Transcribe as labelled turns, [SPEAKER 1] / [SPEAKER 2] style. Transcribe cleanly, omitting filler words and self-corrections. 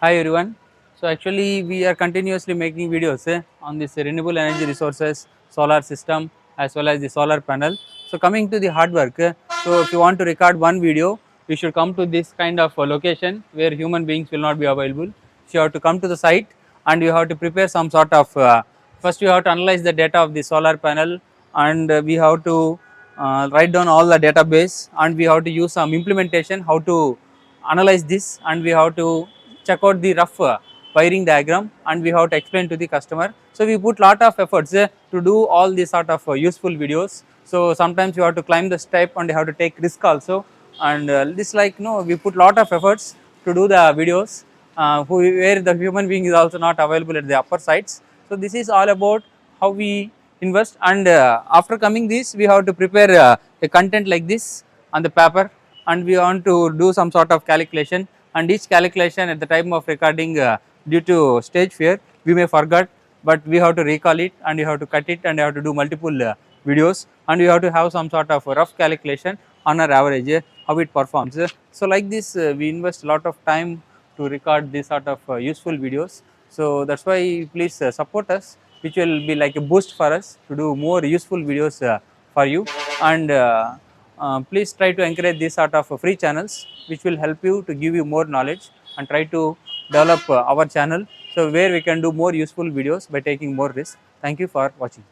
[SPEAKER 1] Hi everyone. So actually we are continuously making videos on this renewable energy resources, solar system as well as the solar panel. So coming to the hard work, so if you want to record one video, you should come to this kind of location where human beings will not be available. So you have to come to the site and you have to prepare some sort of, first you have to analyze the data of the solar panel, and we have to write down all the database, and we have to use some implementation how to analyze this, and we have to check out the rough wiring diagram, and we have to explain to the customer. So we put lot of efforts to do all these sort of useful videos. So sometimes you have to climb the step and you have to take risk also, and this like we put lot of efforts to do the videos where the human being is also not available at the upper sites. So this is all about how we invest, and after coming this we have to prepare a content like this on the paper, and we want to do some sort of calculation, and each calculation at the time of recording, due to stage fear we may forget, but we have to recall it, and you have to cut it, and you have to do multiple videos, and you have to have some sort of rough calculation on our average how it performs. So like this we invest a lot of time to record this sort of useful videos. So that's why please support us, which will be like a boost for us to do more useful videos for you, and please try to encourage this sort of free channels which will help you to give you more knowledge, and try to develop our channel, so where we can do more useful videos by taking more risk. Thank you for watching.